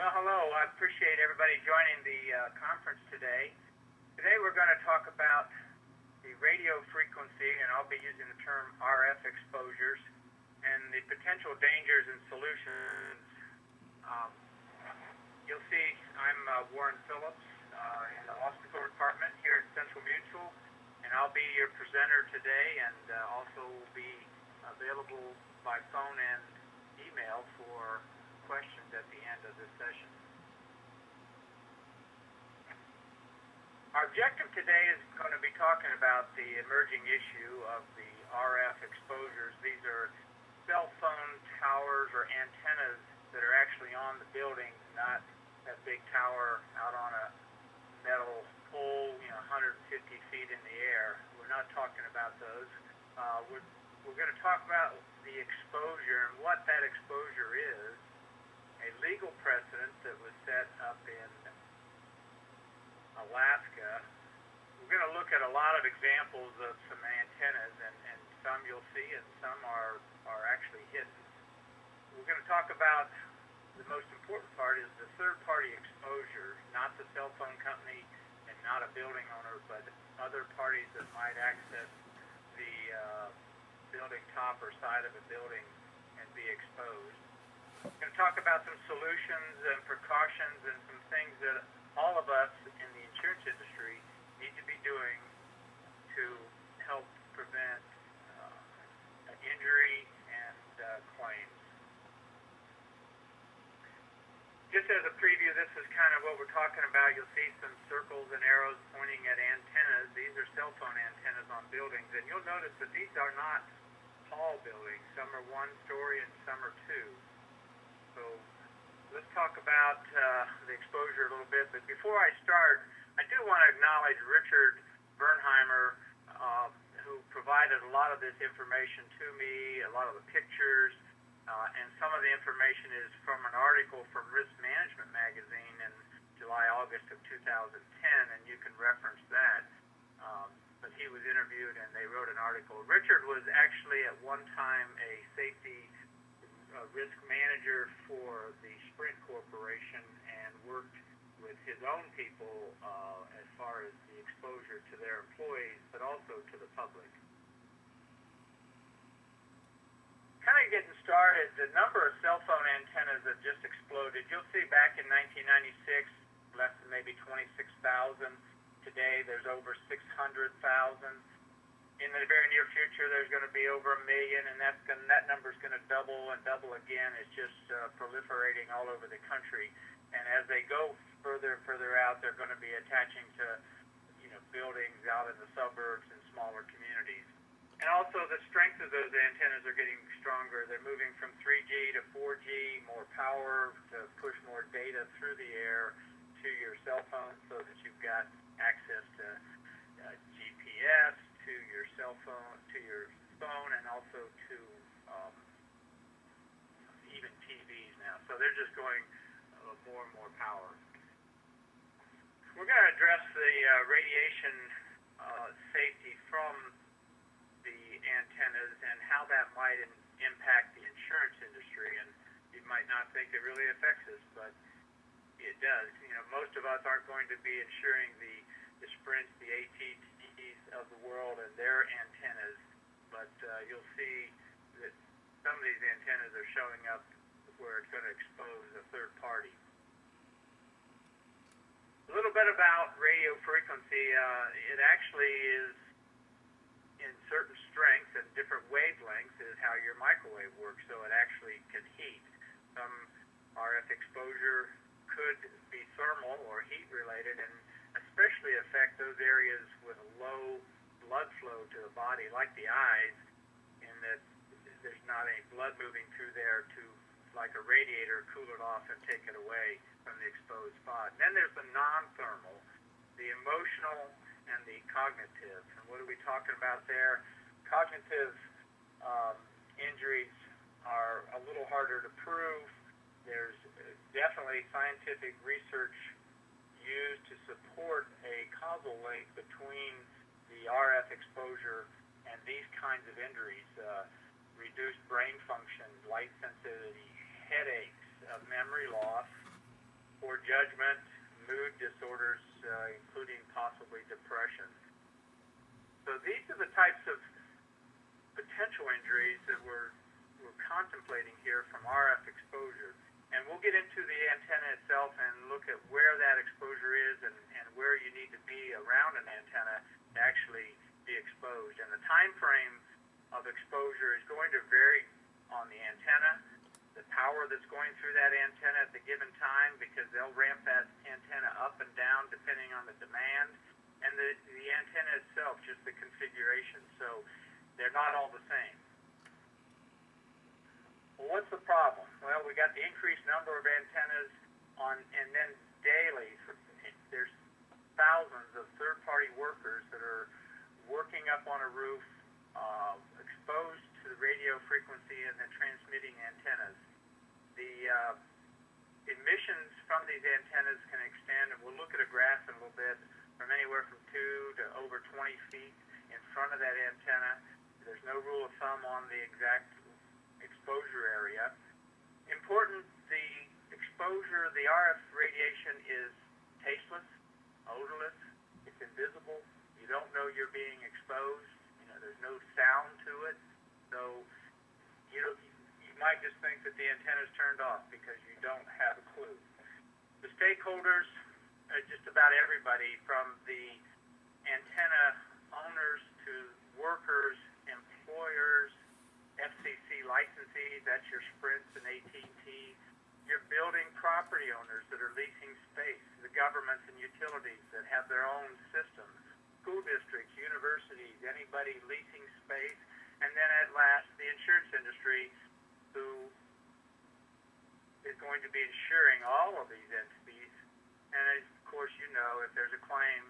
Well, hello. I appreciate everybody joining the conference today. Today we're going to talk about the radio frequency, and I'll be using the term RF exposures, and the potential dangers and solutions. Um, you'll see I'm Warren Phillips in the hospital department here at Central Mutual, and I'll be your presenter today, and also will be available by phone and email for questions at the end of this session. Our objective today is going to be talking about the emerging issue of the RF exposures. These are cell phone towers or antennas that are actually on the building, not that big tower out on a metal pole, 150 feet in the air. We're not talking about those. We're going to talk about the exposure and what that exposure is, a legal precedent that was set up in Alaska. We're going to look at a lot of examples of some antennas, and some you'll see and some are actually hidden. We're going to talk about the most important part is the third-party exposure, not the cell phone company and not a building owner, but other parties that might access the building top or side of a building and be exposed. We're going to talk about some solutions and precautions and some things that all of us in the insurance industry need to be doing to help prevent injury and claims. Just as a preview, this is kind of what we're talking about. You'll see some circles and arrows pointing at antennas. These are cell phone antennas on buildings, and you'll notice that these are not tall buildings. Some are one story and some are two. So let's talk about the exposure a little bit. But before I start, I do want to acknowledge Richard Bernheimer, who provided a lot of this information to me, a lot of the pictures, and some of the information is from an article from Risk Management Magazine in July, August of 2010, and you can reference that. But he was interviewed and they wrote an article. Richard was actually at one time a safety risk manager for the Sprint Corporation and worked with his own people as far as the exposure to their employees, but also to the public. Kind of getting started, the number of cell phone antennas have just exploded. You'll see back in 1996, less than maybe 26,000. Today, there's over 600,000. In the very near future, there's going to be over 1 million, and that number's going to double and double again. It's just proliferating all over the country. And as they go further and further out, they're going to be attaching to, buildings out in the suburbs and smaller communities. And also, the strength of those antennas are getting stronger. They're moving from 3G to 4G, more power to push more data through the air to your cell phone, so that you've got access to GPS, to your cell phone, to your phone, and also to even TVs now. So they're just going more and more power. We're going to address the radiation safety from the antennas and how that might impact the insurance industry. And you might not think it really affects us, but it does. Most of us aren't going to be insuring the Sprints, the AT&Ts of the world and their antennas, but you'll see that some of these antennas are showing up where it's going to expose a third party. A little bit about radio frequency. It actually is in certain strengths and different wavelengths is how your microwave works, so it actually can heat. Some RF exposure could be thermal or heat related and especially affect those areas with low blood flow to the body, like the eyes, in that there's not any blood moving through there to, like a radiator, cool it off and take it away from the exposed spot. And then there's the non-thermal, the emotional, and the cognitive. And what are we talking about there? Cognitive injuries are a little harder to prove. There's definitely scientific research used to support a causal link between the RF exposure and these kinds of injuries. Reduced brain function, light sensitivity, headaches, memory loss, poor judgment, mood disorders, including possibly depression. So these are the types of potential injuries that we're contemplating here from RF exposure. And we'll get into the antenna itself and look at where that exposure is and where you need to be around an antenna to actually be exposed. And the time frame of exposure is going to vary on the antenna, the power that's going through that antenna at the given time, because they'll ramp that antenna up and down depending on the demand, and the antenna itself, just the configuration. So they're not all the same. Well, what's the problem? Well, we got the increased number of antennas and then daily, there's thousands of third-party workers that are working up on a roof, exposed to the radio frequency and then transmitting antennas. The emissions from these antennas can extend, and we'll look at a graph in a little bit, from anywhere from 2 to over 20 feet in front of that antenna. There's no rule of thumb on the exact exposure area. Important, the exposure, the RF radiation is tasteless, odorless, it's invisible. You don't know you're being exposed. There's no sound to it. So you might just think that the antenna is turned off because you don't have a clue. The stakeholders, just about everybody, from the antenna owners to workers, employers, FCC licensees, that's your Sprints and AT&T, your building property owners that are leasing space, the governments and utilities that have their own systems, school districts, universities, anybody leasing space, and then at last the insurance industry, who is going to be insuring all of these entities. And of course, if there's a claim,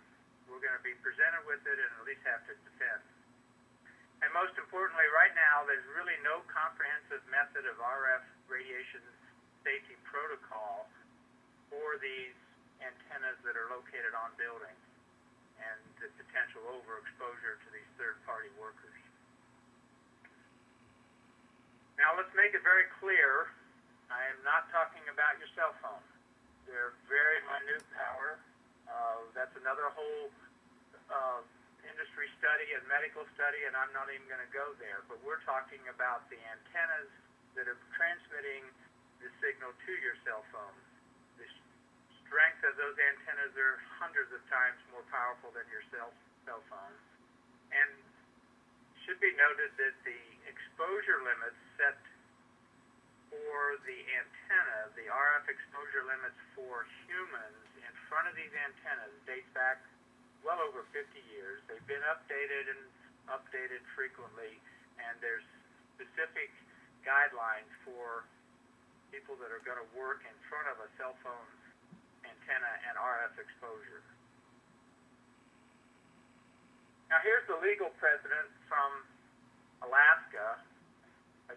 we're going to be presented with it and at least have to defend. And most importantly, right now, there's really no comprehensive method of RF radiation safety protocol for these antennas that are located on buildings and the potential overexposure to these third-party workers. Now, let's make it very clear, I am not talking about your cell phone. They're very minute power. That's another whole industry study and medical study, and I'm not even going to go there. But we're talking about the antennas that are transmitting the signal to your cell phone. The strength of those antennas are hundreds of times more powerful than your cell phone. And should be noted that the exposure limits set for the antenna, the RF exposure limits for humans in front of these antennas dates back well over 50 years. They've been updated frequently, and there's specific guidelines for people that are going to work in front of a cell phone antenna and RF exposure. Now here's the legal precedent from Alaska.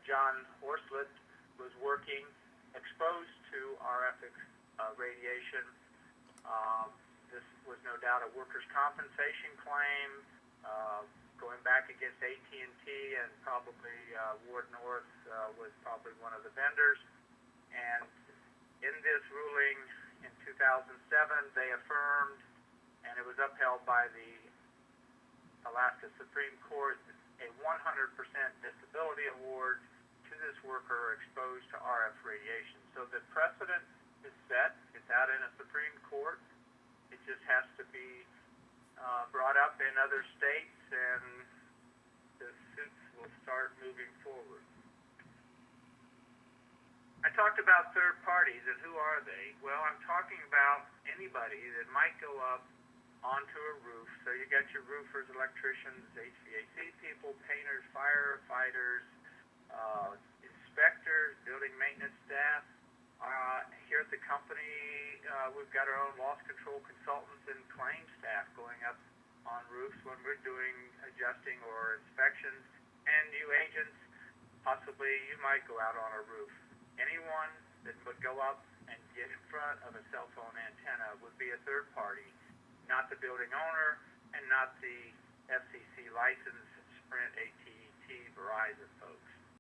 John Horslett was working exposed to RF radiation. This was no doubt a workers' compensation claim going back against AT&T, and probably Ward North was probably one of the vendors. And in this ruling in 2007, they affirmed, and it was upheld by the Alaska Supreme Court, a 100% disability award to this worker exposed to RF radiation. So the precedent is set. It's out in a Supreme Court. It just has to be brought up in other states, and the suits will start moving forward. I talked about third parties, and who are they? Well, I'm talking about anybody that might go up onto a roof. So you got your roofers, electricians, HVAC people, painters, firefighters, inspectors, building maintenance staff. Here at the company, we've got our own loss control consultants and claims staff going up on roofs when we're doing adjusting or inspections. And you agents, possibly you might go out on a roof. Anyone that would go up and get in front of a cell phone antenna would be a third party, not the building owner and not the FCC licensed Sprint, AT&T, Verizon folks.